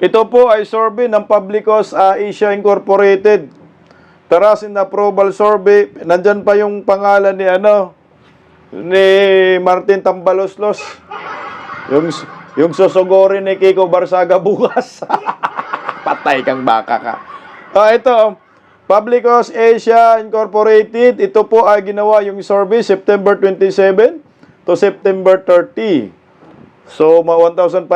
Ito po ay survey ng Publicos Asia Incorporated. Trust and Approval Survey. Nandyan pa yung pangalan ni Martin Tambaloslos. Yung susugorin ni Kiko Barsaga bukas. Patay kang baka ka. Ito, Publicos Asia Incorporated. Ito po ay ginawa yung survey September 27 to September 30. So, 1,500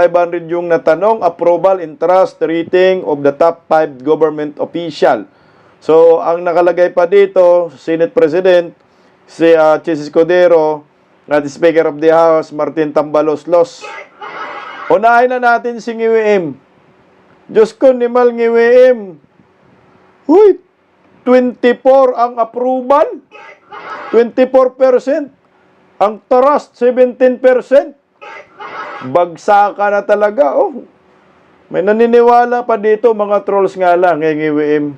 yung natanong, approval and trust rating of the top 5 government official. So, ang nakalagay pa dito, Senate President, si Chis Escudero, at Speaker of the House, Martin Tambaloslos. Unahin na natin si Ngiwim. Diyos ko, nimal Ngiwim. Huy, 24 ang approval, 24%. Ang trust, 17%. Bagsa ka na talaga, oh. May naniniwala pa dito, mga trolls nga lang, ngiwiim.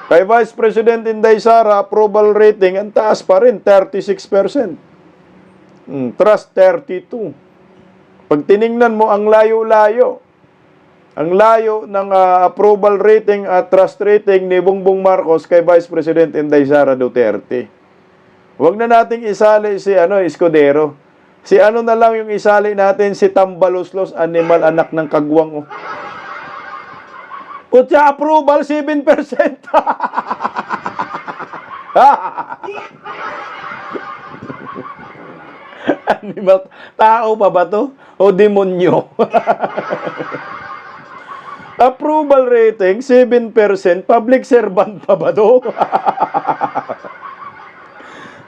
Kay Vice President Inday Sara, approval rating, ang taas pa rin, 36%. Trust, 32%. Pag tiningnan mo, ang layo-layo. Ang layo ng approval rating at trust rating ni Bongbong Marcos kay Vice President Inday Sara Duterte. Huwag na nating isali si Escudero. Si na lang yung isali natin, si Tambaloslos, animal anak ng kagwang. Oh. Kutya approval, 7%. Animal, tao pa ba to? O demonyo? Approval rating, 7%. Public servant pa ba to?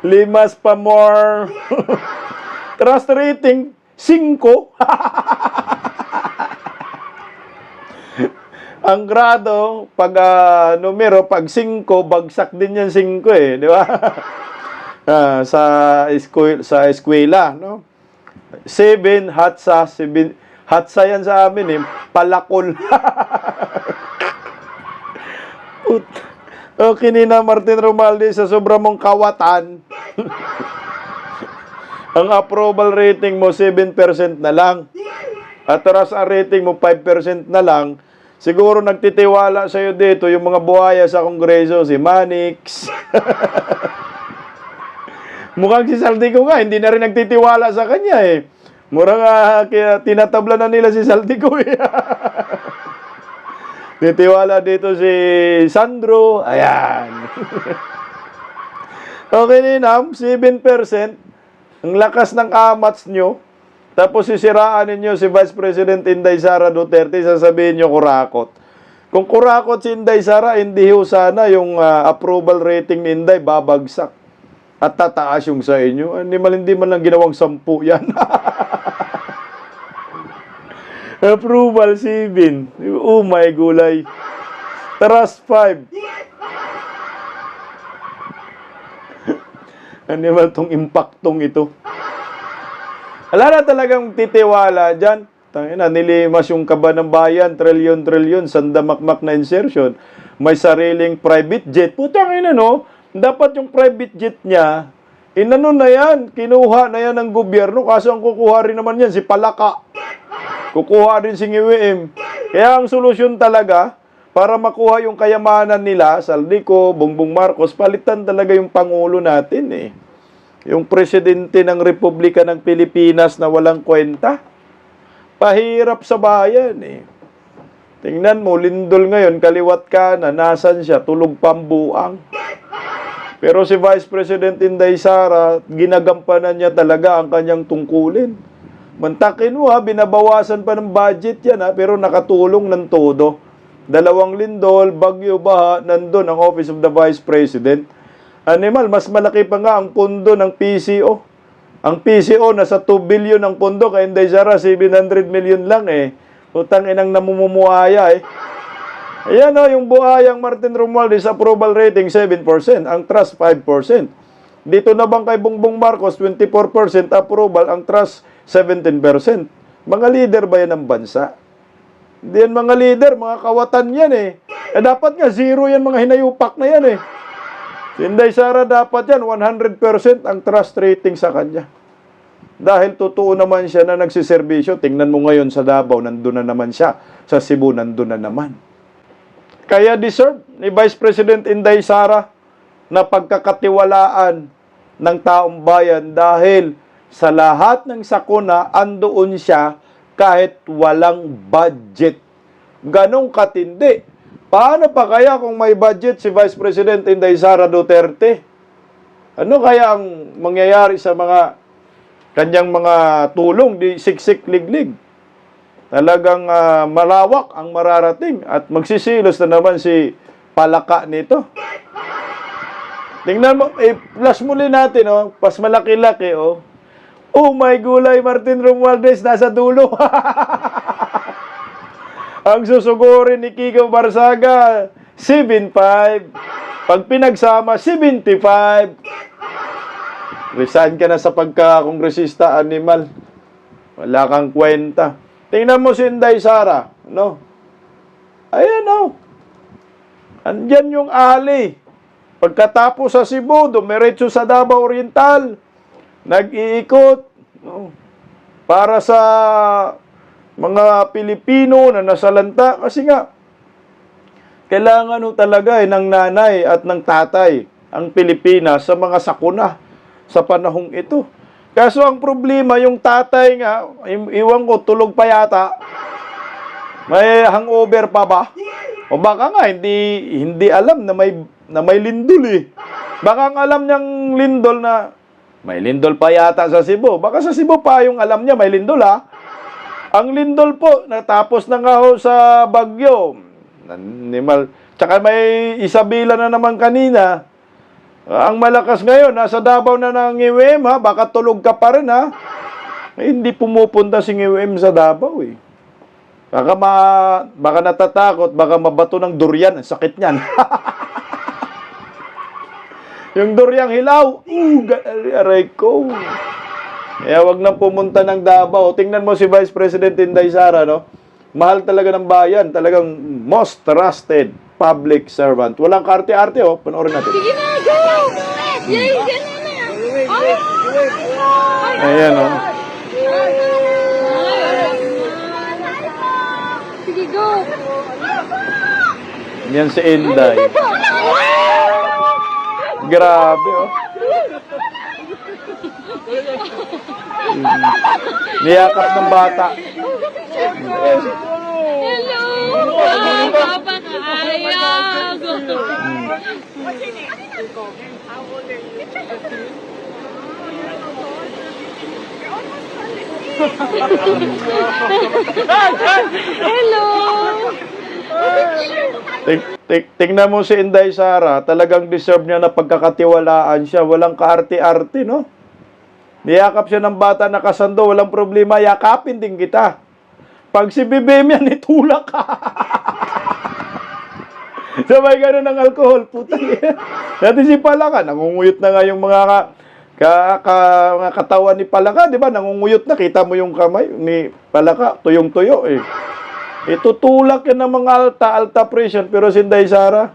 Limas pa more. Trust rating, 5. Ang grado, pag numero, pag 5, bagsak din yan 5 eh, di ba? sa eskwela, no? 7, hatsa, 7. Hatsa yan sa amin eh, palakol. Kinina Martin Romualdez, sa sobra mong kawatan. Ang approval rating mo 7% na lang. At trust ang rating mo 5% na lang. Siguro nagtitiwala sa'yo dito yung mga buhaya sa Kongreso, si Manix. Mukhang si Saldico nga, hindi na rin nagtitiwala sa kanya eh. Murang kaya tinatabla na nila si Saldico eh. Titiwala dito si Sandro. Ayan. Okay, Ninam, 7%. Ang lakas ng amats nyo, tapos sisiraan ninyo si Vice President Inday Sara Duterte, sasabihin nyo kurakot. Kung kurakot si Inday Sara, hindi ho sana yung approval rating ni Inday babagsak at tataas yung sa inyo. Hindi man lang ginawang 10 yan. Approval 7. Oh my gulay. Trust 5. Ano naman itong impactong ito? Wala na talagang titiwala dyan. Tangina, nilimas yung kaba ng bayan, trilyon, sandamakmak na insertion. May sariling private jet. Putang ina, no? Dapat yung private jet niya, inano na yan, kinuha na yan ng gobyerno, kaso ang kukuha rin naman yan, si Palaka. Kukuha rin si Ngiwim. Kaya ang solusyon talaga, para makuha yung kayamanan nila, Saldico, Bongbong Marcos, palitan talaga yung Pangulo natin eh. Yung Presidente ng Republika ng Pilipinas na walang kwenta. Pahirap sa bayan eh. Tingnan mo, lindol ngayon, kaliwat ka na, nasan siya, tulog pambuang. Pero si Vice President Inday Sara, ginagampanan niya talaga ang kanyang tungkulin. Mantakin mo binabawasan pa ng budget yan pero nakatulong ng todo. 2 lindol, bagyo, baha, nandun ang Office of the Vice President. Animal, mas malaki pa nga ang pondo ng PCO. Ang PCO, nasa 2 billion ang pondo, kaya Inday Sara, 700 million lang eh. Utang inang namumumuaya eh. Ayan yung buhayang Martin Romualdez, approval rating 7%, ang trust 5%. Dito na bang kay Bongbong Marcos, 24% approval, ang trust 17%. Mga leader ba yan ng bansa? Hindi yan mga leader, mga kawatan yan eh. Dapat nga zero yan, mga hinayupak na yan eh. Si Inday Sara dapat yan, 100% ang trust rating sa kanya. Dahil totoo naman siya na nagsiservisyo. Tingnan mo ngayon sa Davao, nandun na naman siya. Sa Cebu, nandun na naman. Kaya deserve ni Vice President Inday Sara na pagkakatiwalaan ng taong bayan dahil sa lahat ng sakuna, andoon siya kahit walang budget. Ganong katindi. Paano pa kaya kung may budget si Vice President Inday Sara Duterte? Ano kaya ang mangyayari sa mga kanyang mga tulong di siksik liglig? Talagang malawak ang mararating at magsisilos na naman si palaka nito. Tingnan mo, plus muli natin, oh, pas malaki-laki, oh. Oh my gulay, Martin Romualdez, nasa dulo. Ang susugurin ni Kiko Barsaga, 7.5. Pag pinagsama, 75. Resign ka na sa pagka-kongresista, animal. Wala kang kwenta. Tingnan mo si Inday Sara, no? Ayan, oh. Andyan yung ali. Pagkatapos sa Cebu, dumiretso sa Davao Oriental. Nag-iikot, no? Para sa mga Pilipino na nasalanta. Kasi nga, kailangan talaga ng nanay at ng tatay ang Pilipinas sa mga sakuna sa panahong ito. Kaso ang problema, yung tatay nga, iwan ko, tulog pa yata. May hangover pa ba? O baka nga, hindi alam na may lindol eh. Baka ang alam niyang lindol na, may lindol pa yata sa Cebu. Baka sa Cebu pa yung alam niya, may lindol ha. Ang lindol po, natapos na nga ho sa Bagyo. Tsaka may Isabela na naman kanina. Ang malakas ngayon, nasa Davao na ng IWM ha, baka tulog ka pa rin ha. Hindi pumupunta si IWM sa Davao eh. Baka natatakot, baka mabato ng durian, ang sakit niyan. Yung duryang hilaw, aray ko. Kaya wag nang pumunta ng Davao. Tingnan mo si Vice President Inday Sara, no? Mahal talaga ng bayan, talagang most trusted public servant. Walang karte-arte, oh. Panoorin natin. Sige na, go! Yay, ganun na. Ayan, oh. Sige, go! Yan si Inday. Grabe, oh. Niyakap ng bata. Hello! Papakayag! Hello! Tingnan mo si Inday Sara, talagang deserve niya na pagkakatiwalaan siya. Walang kaarte-arte, no? Niyakap siya ng bata na kasando, walang problema, yakapin din kita. Pag si BBM yan, itulak ka. Sabay gano'n ng alkohol, putang yan. Dati si Palaka, nangunguyot na nga yung mga katawan ni Palaka, di ba? Nangunguyot na, kita mo yung kamay ni Palaka, tuyong-tuyo eh. Itutulak yan ng mga alta pressure, pero si Inday Sara,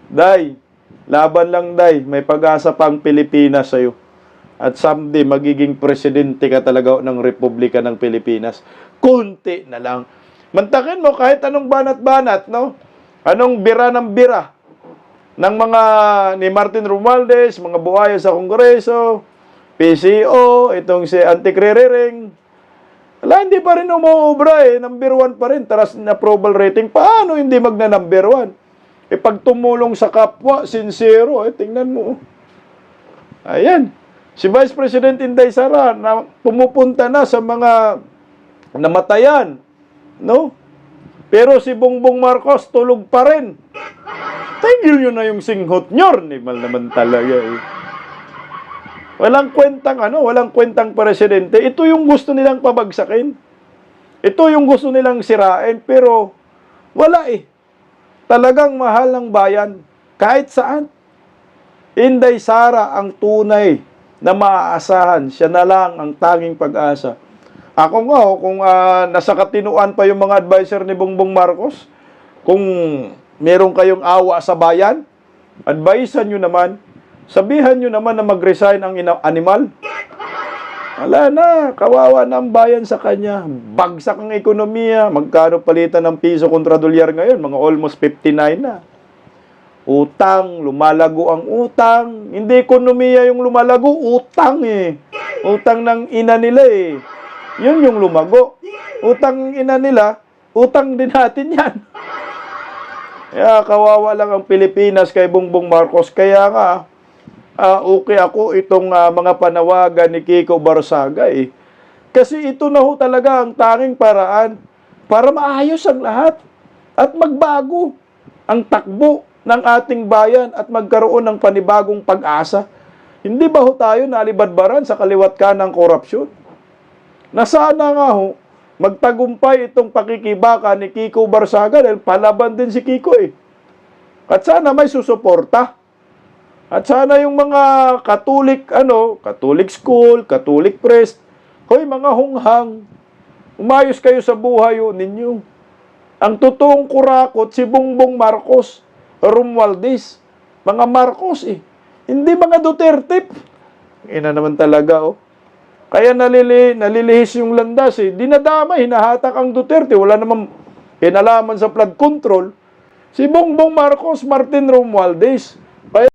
Day, laban lang Day, may pag-asa pang Pilipinas sa'yo. At someday, magiging presidente ka talaga ng Republika ng Pilipinas. Kunti na lang. Mantakin mo kahit anong banat-banat, no? Anong bira ng bira ng mga ni Martin Romualdez, mga buhaya sa Kongreso, PCO, itong si Antikririring. Wala, hindi pa rin umuubra eh. Number 1 pa rin. Taras na approval rating. Paano hindi magna-number 1? Eh, pag tumulong sa kapwa, sincero, eh, tingnan mo. Ayan. Si Vice President Inday Sara na pumupunta na sa mga namatayan, no? Pero si Bongbong Marcos tulog pa rin. Tigil nyo na yung singhot nyo. Nimal naman talaga eh. Walang kwentang presidente. Ito yung gusto nilang pabagsakin. Ito yung gusto nilang sirain, pero wala eh. Talagang mahal ng bayan. Kahit saan. Inday Sara ang tunay na maaasahan. Siya na lang ang tanging pag-asa. Ako nga, kung nasa katinuan pa yung mga advisor ni Bongbong Marcos, kung meron kayong awa sa bayan, advisean nyo naman, sabihan nyo naman na mag-resign ang animal. Wala na, kawawa na ang bayan sa kanya. Bagsak ang ekonomiya. Magkano palitan ng piso kontra dolyar ngayon? Mga almost 59 na. Utang, lumalago ang utang. Hindi ekonomiya yung lumalago, utang eh. Utang ng ina nila eh. Yun yung lumago. Utang ng ina nila, utang din natin yan. Kaya kawawa lang ang Pilipinas kay Bongbong Marcos. Kaya nga, okay ako itong mga panawagan ni Kiko Barsaga eh. Kasi ito na ho talaga ang tanging paraan para maayos ang lahat at magbago ang takbo ng ating bayan at magkaroon ng panibagong pag-asa. Hindi ba ho tayo nalibadbaran sa kaliwat kanang korupsyon? Na sana nga ho, magtagumpay itong pakikibaka ni Kiko Barsaga dahil palaban din si Kiko eh. At sana may susuporta. At sana yung mga Catholic school, Catholic priest, hoy mga hunghang, umayos kayo sa buhay ninyo. Ang totoong kurakot si Bongbong Marcos, Romualdez, mga Marcos eh. Hindi mga Duterte. Ina naman talaga oh. Kaya nalilihis yung landas eh. Dinadama, hinahatak ang Duterte. Wala namang kinalaman sa flood control. Si Bongbong Marcos, Martin Romualdez.